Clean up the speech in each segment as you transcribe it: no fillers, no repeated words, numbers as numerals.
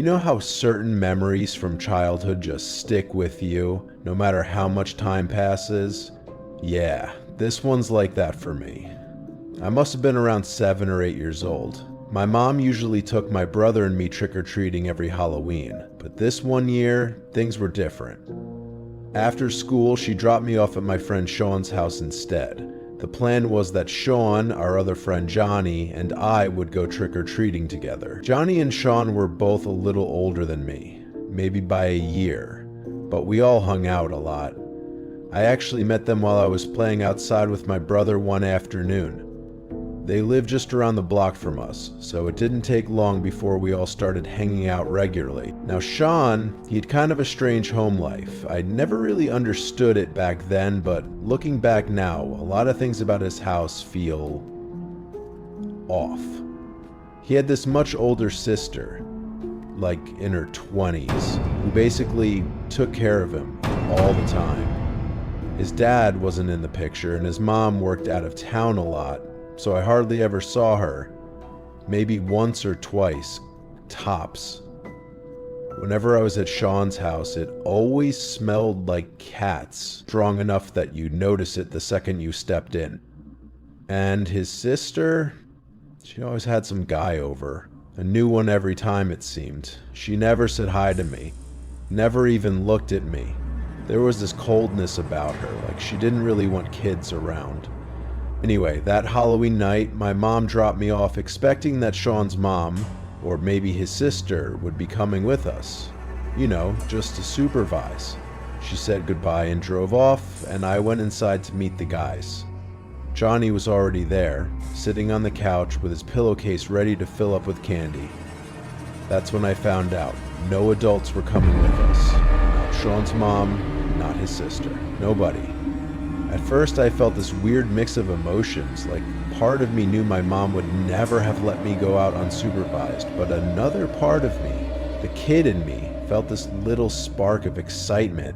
You know how certain memories from childhood just stick with you, no matter how much time passes? Yeah, this one's like that for me. I must have been around 7 or 8 years old. My mom usually took my brother and me trick-or-treating every Halloween, but this one year, things were different. After school, she dropped me off at my friend Sean's house instead. The plan was that Sean, our other friend Johnny, and I would go trick-or-treating together. Johnny and Sean were both a little older than me, maybe by a year, but we all hung out a lot. I actually met them while I was playing outside with my brother one afternoon. They lived just around the block from us, so it didn't take long before we all started hanging out regularly. Now Sean, he had kind of a strange home life. I never really understood it back then, but looking back now, a lot of things about his house feel off. He had this much older sister, like in her 20s, who basically took care of him all the time. His dad wasn't in the picture, and his mom worked out of town a lot, so I hardly ever saw her. Maybe once or twice, tops. Whenever I was at Sean's house, it always smelled like cats, strong enough that you'd notice it the second you stepped in. And his sister, she always had some guy over. A new one every time, it seemed. She never said hi to me, never even looked at me. There was this coldness about her, like she didn't really want kids around. Anyway, that Halloween night, my mom dropped me off expecting that Sean's mom, or maybe his sister, would be coming with us. You know, just to supervise. She said goodbye and drove off, and I went inside to meet the guys. Johnny was already there, sitting on the couch with his pillowcase ready to fill up with candy. That's when I found out. No adults were coming with us. Not Sean's mom, not his sister. Nobody. At first I felt this weird mix of emotions, like part of me knew my mom would never have let me go out unsupervised, but another part of me, the kid in me, felt this little spark of excitement,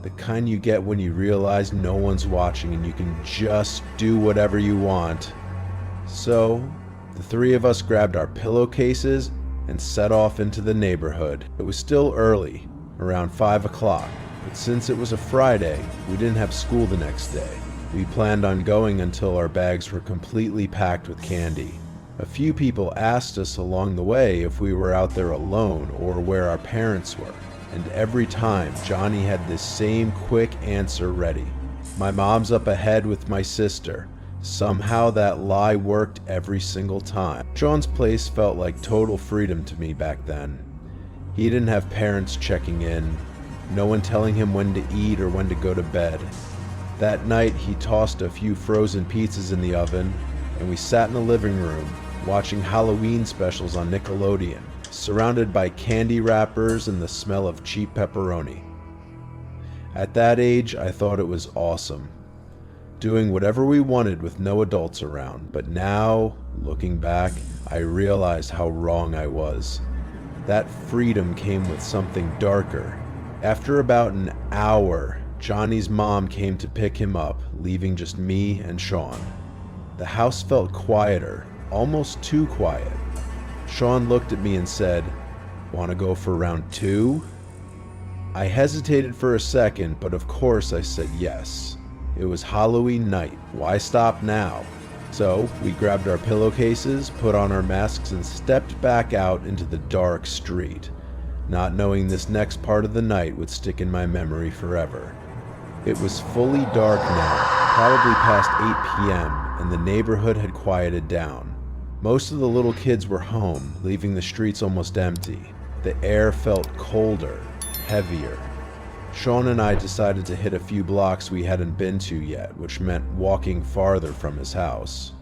the kind you get when you realize no one's watching and you can just do whatever you want. So, the three of us grabbed our pillowcases and set off into the neighborhood. It was still early, around 5 o'clock. But since it was a Friday, we didn't have school the next day. We planned on going until our bags were completely packed with candy. A few people asked us along the way if we were out there alone or where our parents were. And every time, Johnny had this same quick answer ready. My mom's up ahead with my sister. Somehow that lie worked every single time. Sean's place felt like total freedom to me back then. He didn't have parents checking in. No one telling him when to eat or when to go to bed. That night, he tossed a few frozen pizzas in the oven, and we sat in the living room, watching Halloween specials on Nickelodeon, surrounded by candy wrappers and the smell of cheap pepperoni. At that age, I thought it was awesome, doing whatever we wanted with no adults around. But now, looking back, I realized how wrong I was. That freedom came with something darker. After about an hour, Johnny's mom came to pick him up, leaving just me and Sean. The house felt quieter, almost too quiet. Sean looked at me and said, "Want to go for round 2?" I hesitated for a second, but of course I said yes. It was Halloween night. Why stop now? So we grabbed our pillowcases, put on our masks, and stepped back out into the dark street, not knowing this next part of the night would stick in my memory forever. It was fully dark now, probably past 8 p.m., and the neighborhood had quieted down. Most of the little kids were home, leaving the streets almost empty. The air felt colder, heavier. Sean and I decided to hit a few blocks we hadn't been to yet, which meant walking farther from his house.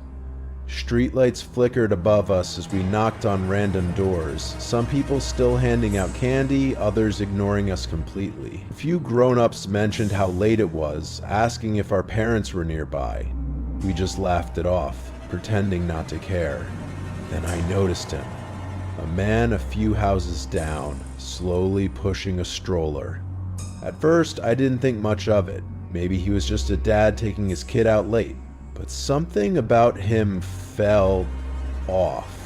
Streetlights flickered above us as we knocked on random doors, some people still handing out candy, others ignoring us completely. A few grown-ups mentioned how late it was, asking if our parents were nearby. We just laughed it off, pretending not to care. Then I noticed him. A man a few houses down, slowly pushing a stroller. At first, I didn't think much of it. Maybe he was just a dad taking his kid out late. But something about him felt off.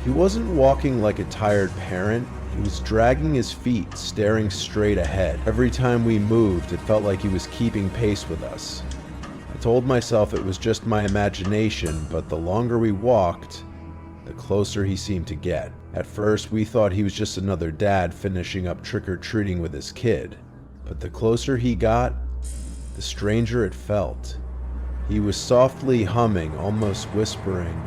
He wasn't walking like a tired parent. He was dragging his feet, staring straight ahead. Every time we moved, it felt like he was keeping pace with us. I told myself it was just my imagination, but the longer we walked, the closer he seemed to get. At first, we thought he was just another dad finishing up trick-or-treating with his kid. But the closer he got, the stranger it felt. He was softly humming, almost whispering,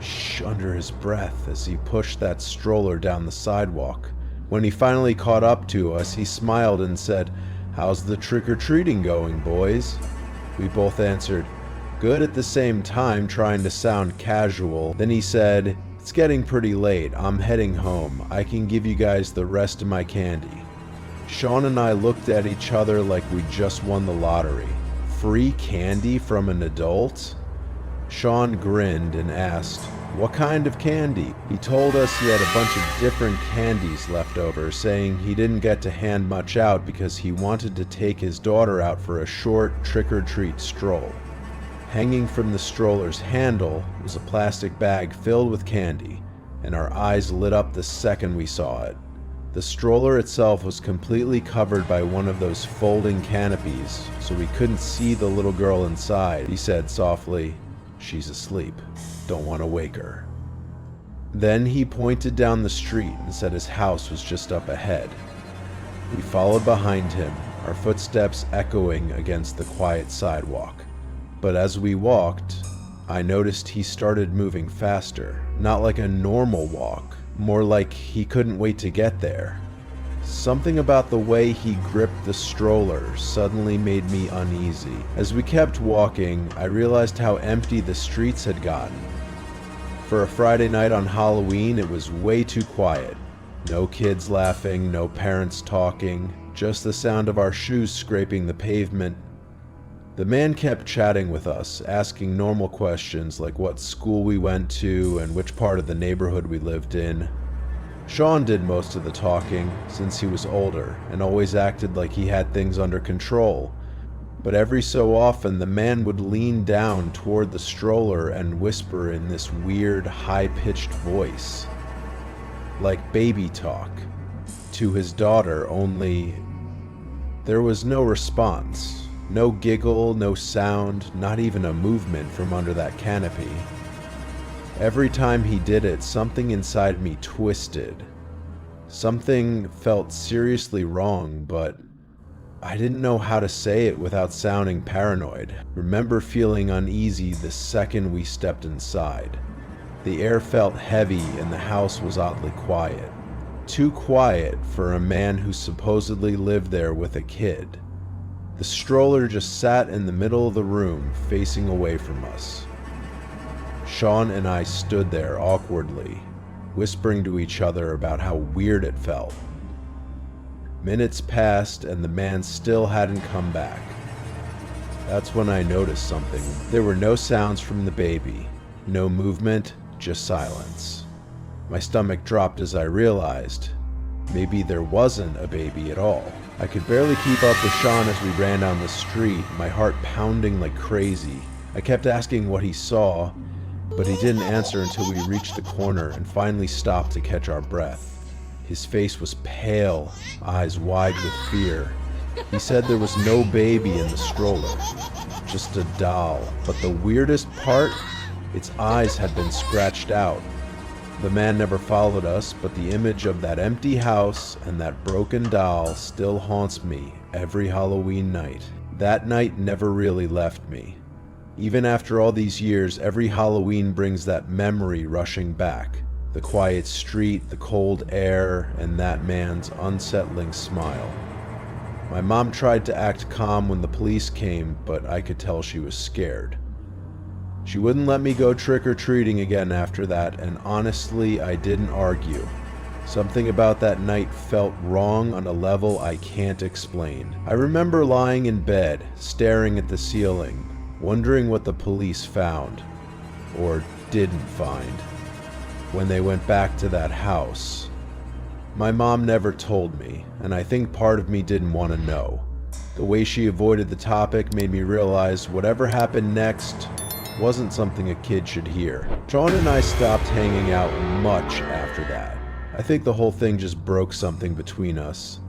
"shh," under his breath as he pushed that stroller down the sidewalk. When he finally caught up to us, he smiled and said, "How's the trick-or-treating going, boys?" We both answered, "Good," at the same time, trying to sound casual. Then he said, "It's getting pretty late. I'm heading home. I can give you guys the rest of my candy." Sean and I looked at each other like we just won the lottery. Free candy from an adult? Sean grinned and asked, "What kind of candy?" He told us he had a bunch of different candies left over, saying he didn't get to hand much out because he wanted to take his daughter out for a short trick-or-treat stroll. Hanging from the stroller's handle was a plastic bag filled with candy, and our eyes lit up the second we saw it. The stroller itself was completely covered by one of those folding canopies, so we couldn't see the little girl inside. He said softly, "She's asleep. Don't want to wake her." Then he pointed down the street and said his house was just up ahead. We followed behind him, our footsteps echoing against the quiet sidewalk. But as we walked, I noticed he started moving faster, not like a normal walk, more like he couldn't wait to get there. Something about the way he gripped the stroller suddenly made me uneasy. As we kept walking, I realized how empty the streets had gotten. For a Friday night on Halloween, it was way too quiet. No kids laughing, no parents talking, just the sound of our shoes scraping the pavement. The man kept chatting with us, asking normal questions like what school we went to and which part of the neighborhood we lived in. Sean did most of the talking, since he was older, and always acted like he had things under control. But every so often, the man would lean down toward the stroller and whisper in this weird, high-pitched voice. Like baby talk, to his daughter, only there was no response. No giggle, no sound, not even a movement from under that canopy. Every time he did it, something inside me twisted. Something felt seriously wrong, but I didn't know how to say it without sounding paranoid. Remember feeling uneasy the second we stepped inside. The air felt heavy and the house was oddly quiet. Too quiet for a man who supposedly lived there with a kid. The stroller just sat in the middle of the room, facing away from us. Sean and I stood there awkwardly, whispering to each other about how weird it felt. Minutes passed and the man still hadn't come back. That's when I noticed something. There were no sounds from the baby, no movement, just silence. My stomach dropped as I realized maybe there wasn't a baby at all. I could barely keep up with Sean as we ran down the street, my heart pounding like crazy. I kept asking what he saw, but he didn't answer until we reached the corner and finally stopped to catch our breath. His face was pale, eyes wide with fear. He said there was no baby in the stroller, just a doll. But the weirdest part, its eyes had been scratched out. The man never followed us, but the image of that empty house and that broken doll still haunts me every Halloween night. That night never really left me. Even after all these years, every Halloween brings that memory rushing back. The quiet street, the cold air, and that man's unsettling smile. My mom tried to act calm when the police came, but I could tell she was scared. She wouldn't let me go trick-or-treating again after that, and honestly, I didn't argue. Something about that night felt wrong on a level I can't explain. I remember lying in bed, staring at the ceiling, wondering what the police found, or didn't find, when they went back to that house. My mom never told me, and I think part of me didn't want to know. The way she avoided the topic made me realize whatever happened next wasn't something a kid should hear. Sean and I stopped hanging out much after that. I think the whole thing just broke something between us.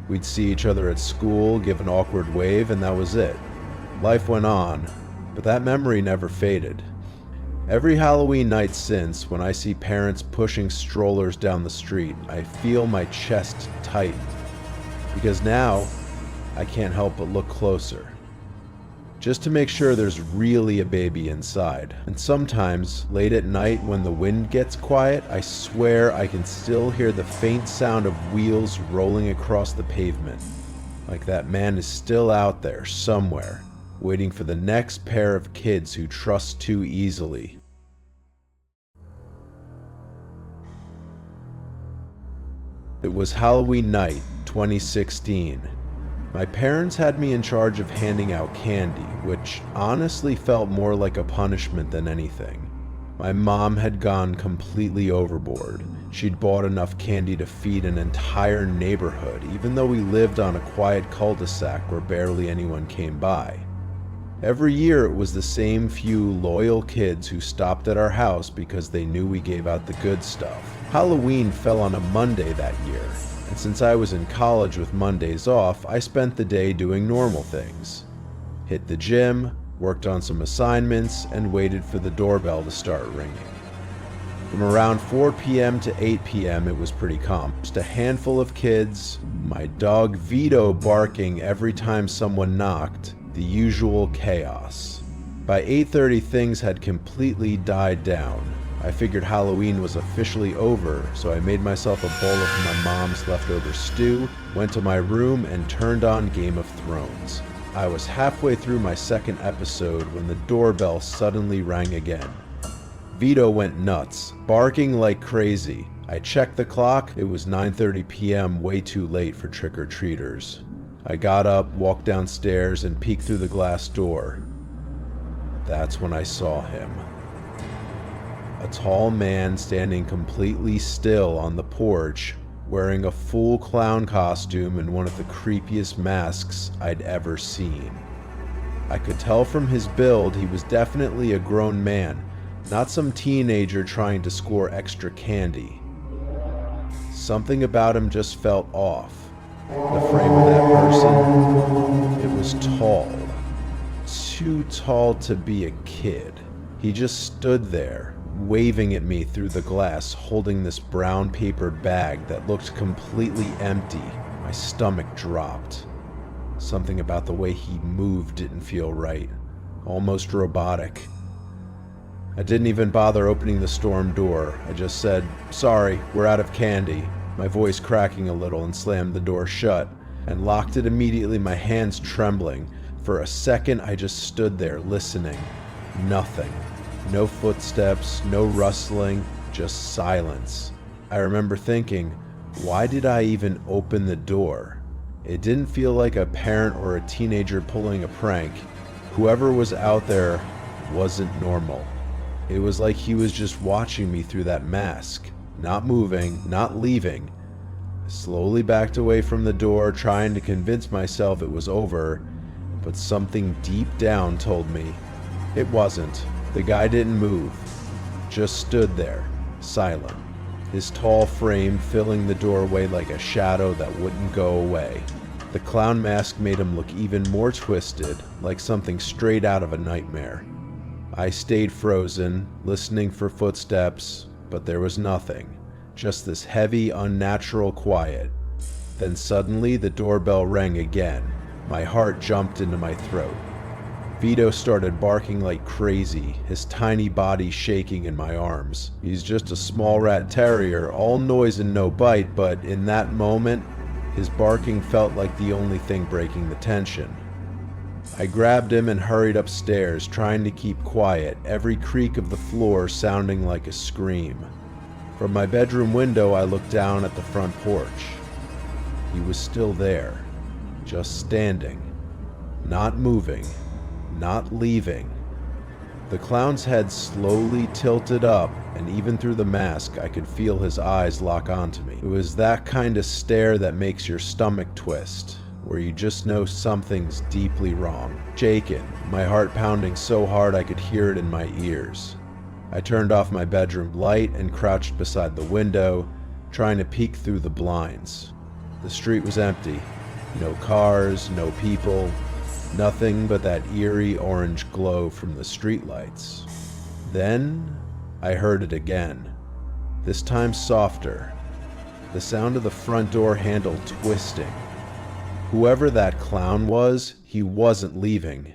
We'd see each other at school, give an awkward wave, and that was it. Life went on, but that memory never faded. Every Halloween night since, when I see parents pushing strollers down the street, I feel my chest tighten. Because now, I can't help but look closer, just to make sure there's really a baby inside. And sometimes, late at night when the wind gets quiet, I swear I can still hear the faint sound of wheels rolling across the pavement. Like that man is still out there, somewhere, waiting for the next pair of kids who trust too easily. It was Halloween night, 2016. My parents had me in charge of handing out candy, which honestly felt more like a punishment than anything. My mom had gone completely overboard. She'd bought enough candy to feed an entire neighborhood, even though we lived on a quiet cul-de-sac where barely anyone came by. Every year it was the same few loyal kids who stopped at our house because they knew we gave out the good stuff. Halloween fell on a Monday that year, and since I was in college with Mondays off, I spent the day doing normal things. Hit the gym, worked on some assignments, and waited for the doorbell to start ringing. From around 4 p.m. to 8 p.m. it was pretty calm. Just a handful of kids, my dog Vito barking every time someone knocked, the usual chaos. By 8:30 things had completely died down. I figured Halloween was officially over, so I made myself a bowl of my mom's leftover stew, went to my room, and turned on Game of Thrones. I was halfway through my second episode when the doorbell suddenly rang again. Vito went nuts, barking like crazy. I checked the clock, it was 9:30 p.m., way too late for trick-or-treaters. I got up, walked downstairs, and peeked through the glass door. That's when I saw him. A tall man standing completely still on the porch, wearing a full clown costume and one of the creepiest masks I'd ever seen. I could tell from his build he was definitely a grown man, not some teenager trying to score extra candy. Something about him just felt off. The frame of that person, it was tall. Too tall to be a kid. He just stood there, waving at me through the glass, holding this brown paper bag that looked completely empty. My stomach dropped. Something about the way he moved didn't feel right. Almost robotic. I didn't even bother opening the storm door. I just said, "Sorry, we're out of candy," my voice cracking a little, and slammed the door shut, and locked it immediately, my hands trembling. For a second, I just stood there, listening. Nothing. No footsteps, no rustling, just silence. I remember thinking, why did I even open the door? It didn't feel like a parent or a teenager pulling a prank. Whoever was out there wasn't normal. It was like he was just watching me through that mask, not moving, not leaving. I slowly backed away from the door, trying to convince myself it was over, but something deep down told me it wasn't. The guy didn't move, just stood there, silent, his tall frame filling the doorway like a shadow that wouldn't go away. The clown mask made him look even more twisted, like something straight out of a nightmare. I stayed frozen, listening for footsteps, but there was nothing, just this heavy, unnatural quiet. Then suddenly the doorbell rang again. My heart jumped into my throat. Vito started barking like crazy, his tiny body shaking in my arms. He's just a small rat terrier, all noise and no bite, but in that moment, his barking felt like the only thing breaking the tension. I grabbed him and hurried upstairs, trying to keep quiet, every creak of the floor sounding like a scream. From my bedroom window, I looked down at the front porch. He was still there, just standing, not moving, not leaving. The clown's head slowly tilted up, and even through the mask, I could feel his eyes lock onto me. It was that kind of stare that makes your stomach twist, where you just know something's deeply wrong. Shaken, my heart pounding so hard I could hear it in my ears. I turned off my bedroom light and crouched beside the window, trying to peek through the blinds. The street was empty. No cars, no people, nothing but that eerie orange glow from the streetlights. Then, I heard it again. This time softer. The sound of the front door handle twisting. Whoever that clown was, he wasn't leaving.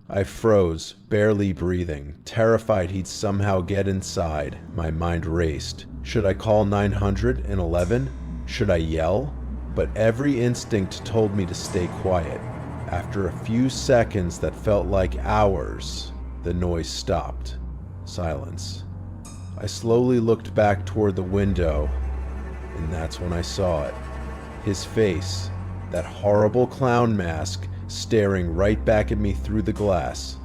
I froze, barely breathing, terrified he'd somehow get inside. My mind raced. Should I call 911? Should I yell? But every instinct told me to stay quiet. After a few seconds that felt like hours, the noise stopped. Silence. I slowly looked back toward the window, and that's when I saw it. His face, that horrible clown mask, staring right back at me through the glass.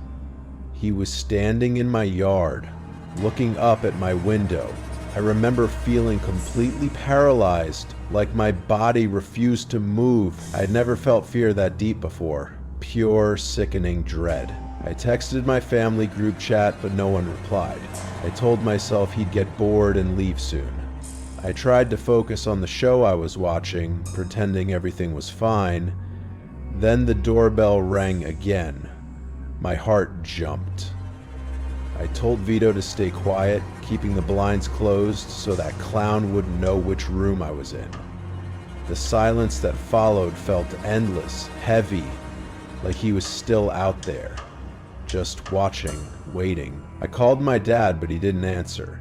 He was standing in my yard, looking up at my window. I remember feeling completely paralyzed, like my body refused to move. I'd never felt fear that deep before. Pure, sickening dread. I texted my family group chat, but no one replied. I told myself he'd get bored and leave soon. I tried to focus on the show I was watching, pretending everything was fine. Then the doorbell rang again. My heart jumped. I told Vito to stay quiet, keeping the blinds closed so that clown wouldn't know which room I was in. The silence that followed felt endless, heavy, like he was still out there, just watching, waiting. I called my dad, but he didn't answer.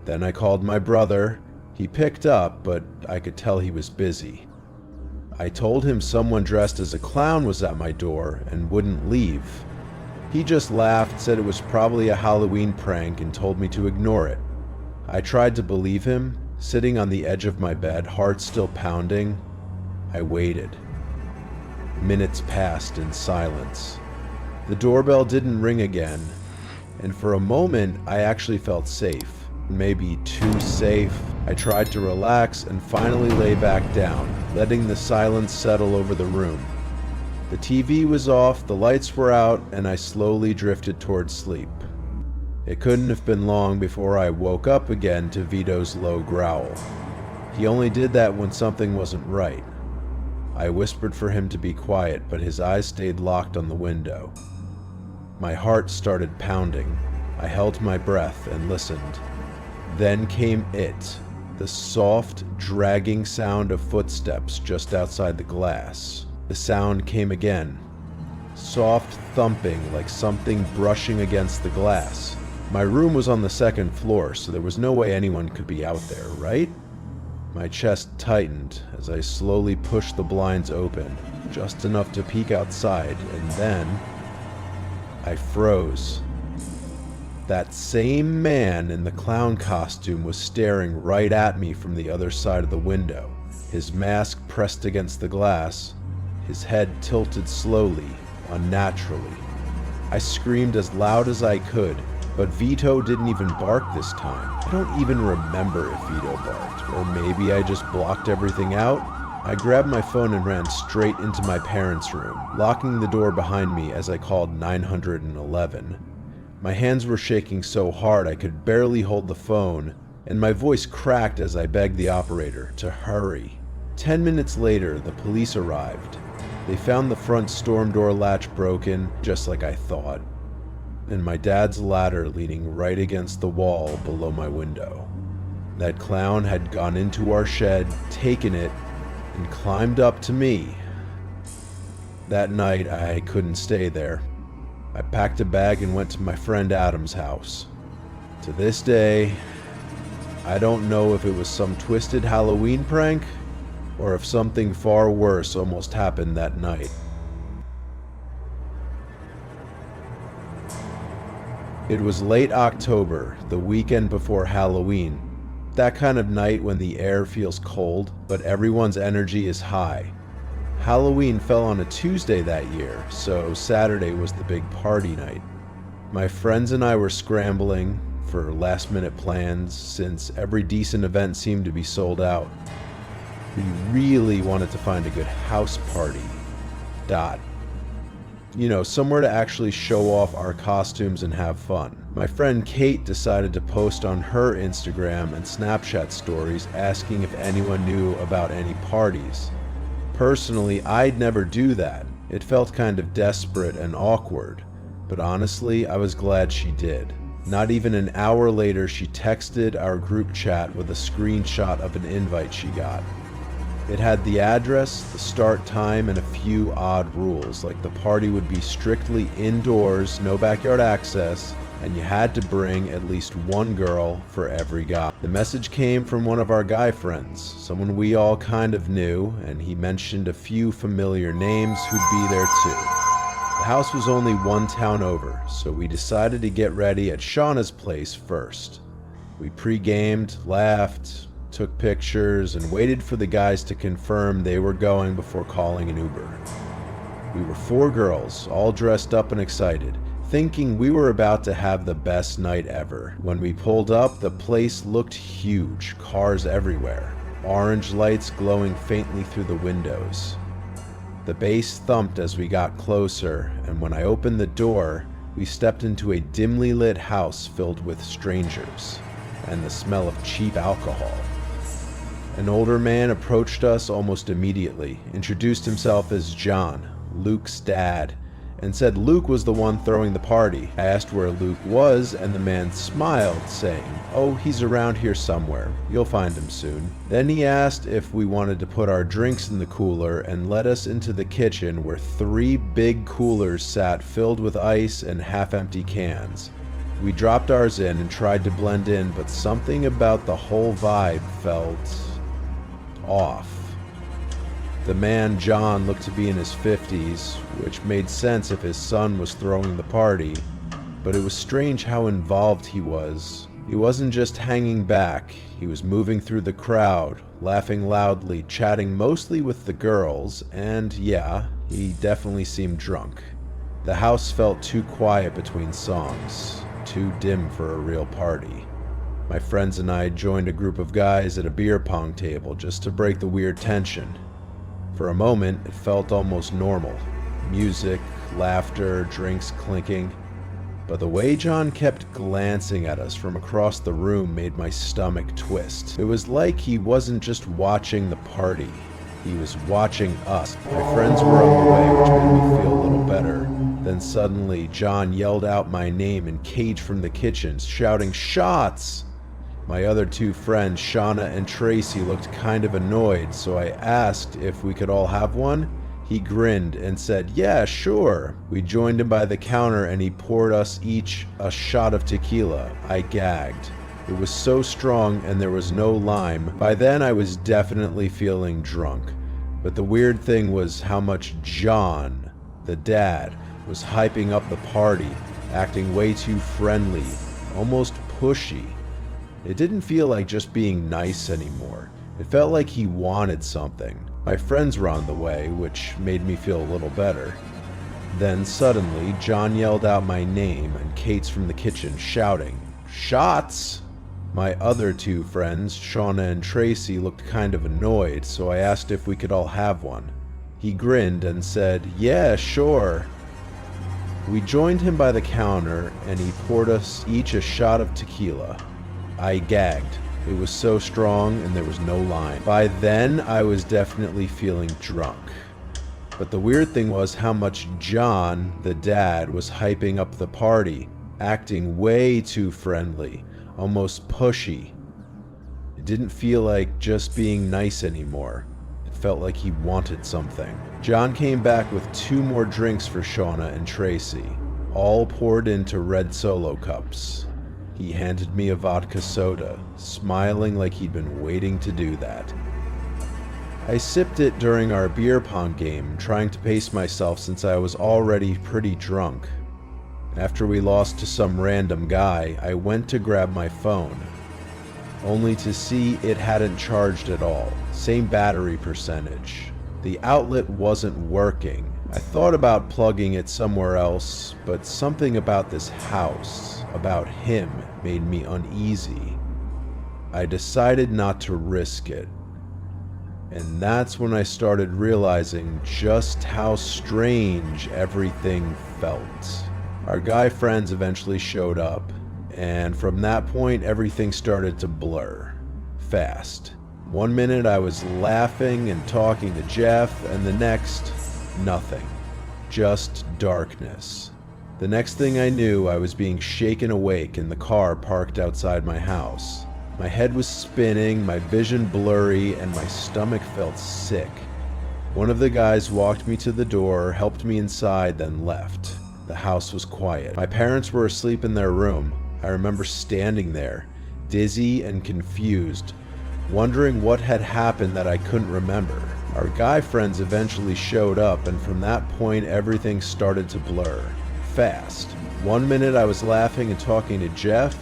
Then I called my brother. He picked up, but I could tell he was busy. I told him someone dressed as a clown was at my door and wouldn't leave. He just laughed, said it was probably a Halloween prank, and told me to ignore it. I tried to believe him, sitting on the edge of my bed, heart still pounding. I waited. Minutes passed in silence. The doorbell didn't ring again, and for a moment I actually felt safe. Maybe too safe. I tried to relax and finally lay back down, letting the silence settle over the room. The TV was off, the lights were out, and I slowly drifted towards sleep. It couldn't have been long before I woke up again to Vito's low growl. He only did that when something wasn't right. I whispered for him to be quiet, but his eyes stayed locked on the window. My heart started pounding. I held my breath and listened. Then came it, the soft, dragging sound of footsteps just outside the glass. The sound came again. Soft thumping, like something brushing against the glass. My room was on the second floor, so there was no way anyone could be out there, right? My chest tightened as I slowly pushed the blinds open, just enough to peek outside, and then I froze. That same man in the clown costume was staring right at me from the other side of the window, his mask pressed against the glass, his head tilted slowly, unnaturally. I screamed as loud as I could, but Vito didn't even bark this time. I don't even remember if Vito barked, or maybe I just blocked everything out. I grabbed my phone and ran straight into my parents' room, locking the door behind me as I called 911. My hands were shaking so hard I could barely hold the phone, and my voice cracked as I begged the operator to hurry. 10 minutes later, the police arrived. They found the front storm door latch broken, just like I thought, and my dad's ladder leaning right against the wall below my window. That clown had gone into our shed, taken it, and climbed up to me. That night, I couldn't stay there. I packed a bag and went to my friend Adam's house. To this day, I don't know if it was some twisted Halloween prank, or if something far worse almost happened that night. It was late October, the weekend before Halloween. That kind of night when the air feels cold, but everyone's energy is high. Halloween fell on a Tuesday that year, so Saturday was the big party night. My friends and I were scrambling for last-minute plans since every decent event seemed to be sold out. We really wanted to find a good house party. Somewhere to actually show off our costumes and have fun. My friend Kate decided to post on her Instagram and Snapchat stories asking if anyone knew about any parties. Personally, I'd never do that. It felt kind of desperate and awkward. But honestly, I was glad she did. Not even an hour later, she texted our group chat with a screenshot of an invite she got. It had the address, the start time, and a few odd rules, like the party would be strictly indoors, no backyard access, and you had to bring at least one girl for every guy. The message came from one of our guy friends, someone we all kind of knew, and he mentioned a few familiar names who'd be there too. The house was only one town over, so we decided to get ready at Shauna's place first. We pre-gamed, laughed, took pictures, and waited for the guys to confirm they were going before calling an Uber. We were 4 girls, all dressed up and excited, thinking we were about to have the best night ever. When we pulled up, the place looked huge, cars everywhere, orange lights glowing faintly through the windows. The bass thumped as we got closer, and when I opened the door, we stepped into a dimly lit house filled with strangers, and the smell of cheap alcohol. An older man approached us almost immediately, introduced himself as John, Luke's dad, and said Luke was the one throwing the party. I asked where Luke was, and the man smiled, saying, "Oh, he's around here somewhere. You'll find him soon." Then he asked if we wanted to put our drinks in the cooler and led us into the kitchen where 3 big coolers sat filled with ice and half-empty cans. We dropped ours in and tried to blend in, but something about the whole vibe felt off. The man, John, looked to be in his 50s, which made sense if his son was throwing the party, but it was strange how involved he was. He wasn't just hanging back, he was moving through the crowd, laughing loudly, chatting mostly with the girls, and yeah, he definitely seemed drunk. The house felt too quiet between songs, too dim for a real party. My friends and I joined a group of guys at a beer pong table just to break the weird tension. For a moment, it felt almost normal. Music, laughter, drinks clinking. But the way John kept glancing at us from across the room made my stomach twist. It was like he wasn't just watching the party. He was watching us. My friends were on the way, which made me feel a little better. Then suddenly, John yelled out my name and Cage from the kitchen, shouting, "Shots!" My other 2 friends, Shauna and Tracy, looked kind of annoyed, so I asked if we could all have one. He grinned and said, "Yeah, sure." We joined him by the counter and he poured us each a shot of tequila. I gagged. It was so strong and there was no lime. By then I was definitely feeling drunk. But the weird thing was how much John, the dad, was hyping up the party, acting way too friendly, almost pushy. It didn't feel like just being nice anymore. It felt like he wanted something. My friends were on the way, which made me feel a little better. Then suddenly, John yelled out my name and Kate's from the kitchen shouting, "Shots!" My other 2 friends, Shauna and Tracy, looked kind of annoyed, so I asked if we could all have one. He grinned and said, "Yeah, sure." We joined him by the counter and he poured us each a shot of tequila. I gagged. It was so strong and there was no lime. By then, I was definitely feeling drunk. But the weird thing was how much John, the dad, was hyping up the party, acting way too friendly, almost pushy. It didn't feel like just being nice anymore. It felt like he wanted something. John came back with 2 more drinks for Shauna and Tracy, all poured into red Solo cups. He handed me a vodka soda, smiling like he'd been waiting to do that. I sipped it during our beer pong game, trying to pace myself since I was already pretty drunk. After we lost to some random guy, I went to grab my phone, only to see it hadn't charged at all. Same battery percentage. The outlet wasn't working. I thought about plugging it somewhere else, but something about this house, about him, made me uneasy. I decided not to risk it. And that's when I started realizing just how strange everything felt. Our guy friends eventually showed up, and from that point everything started to blur. Fast. One minute I was laughing and talking to Jeff, and the next, nothing. Just darkness. The next thing I knew, I was being shaken awake in the car parked outside my house. My head was spinning, my vision blurry, and my stomach felt sick. One of the guys walked me to the door, helped me inside, then left. The house was quiet. My parents were asleep in their room. I remember standing there, dizzy and confused, wondering what had happened that I couldn't remember. Our guy friends eventually showed up, and from that point everything started to blur. Fast. One minute I was laughing and talking to Jeff,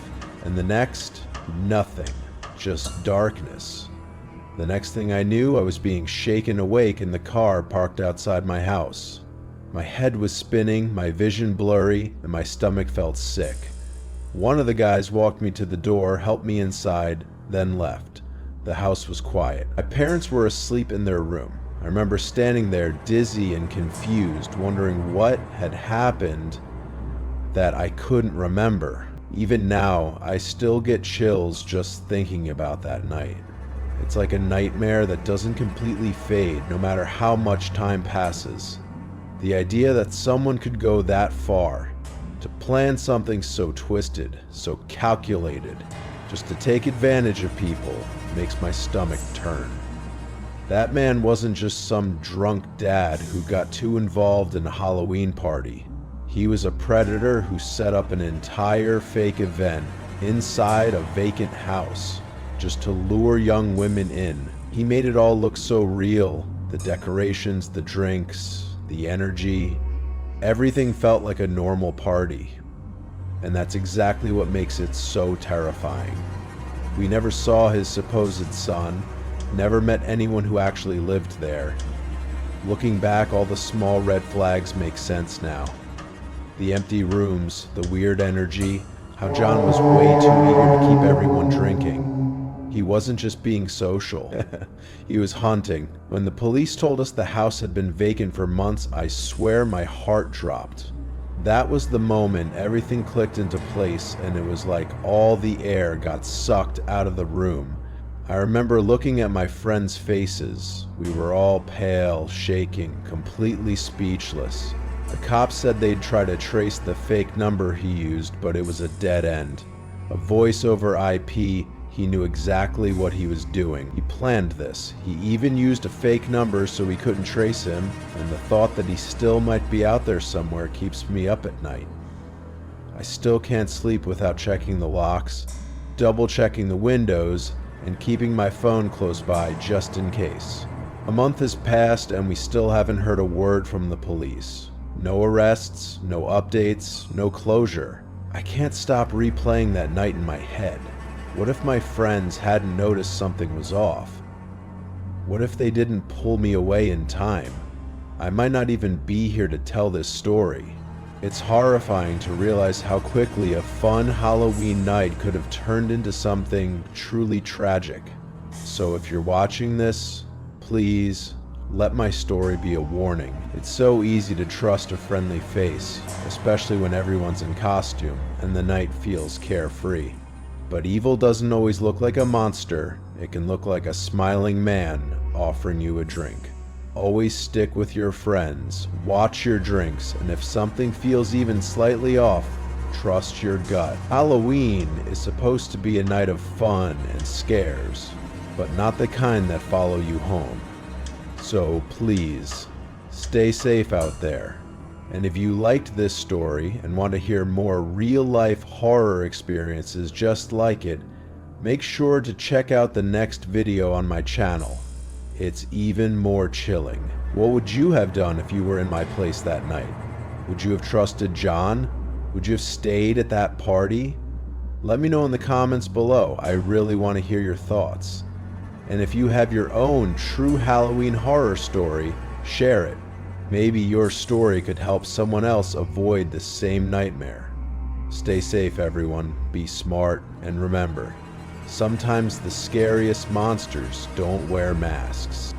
and the next, nothing. Just darkness. The next thing I knew, I was being shaken awake in the car parked outside my house. My head was spinning, my vision blurry, and my stomach felt sick. One of the guys walked me to the door, helped me inside, then left. The house was quiet. My parents were asleep in their room. I remember standing there dizzy and confused, wondering what had happened that I couldn't remember. Even now, I still get chills just thinking about that night. It's like a nightmare that doesn't completely fade, no matter how much time passes. The idea that someone could go that far, to plan something so twisted, so calculated, just to take advantage of people, makes my stomach turn. That man wasn't just some drunk dad who got too involved in a Halloween party. He was a predator who set up an entire fake event inside a vacant house just to lure young women in. He made it all look so real. The decorations, the drinks, the energy, everything felt like a normal party. And that's exactly what makes it so terrifying. We never saw his supposed son, never met anyone who actually lived there. Looking back, all the small red flags make sense now. The empty rooms, the weird energy, how John was way too eager to keep everyone drinking. He wasn't just being social. He was hunting. When the police told us the house had been vacant for months, I swear my heart dropped. That was the moment everything clicked into place, and it was like all the air got sucked out of the room. I remember looking at my friends' faces. We were all pale, shaking, completely speechless. The cops said they'd try to trace the fake number he used, but it was a dead end. A voice over IP, he knew exactly what he was doing. He planned this. He even used a fake number so we couldn't trace him, and the thought that he still might be out there somewhere keeps me up at night. I still can't sleep without checking the locks, double checking the windows, and keeping my phone close by just in case. A month has passed and we still haven't heard a word from the police. No arrests, no updates, no closure. I can't stop replaying that night in my head. What if my friends hadn't noticed something was off? What if they didn't pull me away in time? I might not even be here to tell this story. It's horrifying to realize how quickly a fun Halloween night could have turned into something truly tragic. So if you're watching this, please let my story be a warning. It's so easy to trust a friendly face, especially when everyone's in costume and the night feels carefree. But evil doesn't always look like a monster. It can look like a smiling man offering you a drink. Always stick with your friends, watch your drinks, and if something feels even slightly off, trust your gut. Halloween is supposed to be a night of fun and scares, but not the kind that follow you home. So please, stay safe out there. And if you liked this story and want to hear more real-life horror experiences just like it, make sure to check out the next video on my channel. It's even more chilling. What would you have done if you were in my place that night? Would you have trusted John? Would you have stayed at that party? Let me know in the comments below. I really want to hear your thoughts. And if you have your own true Halloween horror story, share it. Maybe your story could help someone else avoid the same nightmare. Stay safe, everyone. Be smart, and remember, Sometimes the scariest monsters don't wear masks.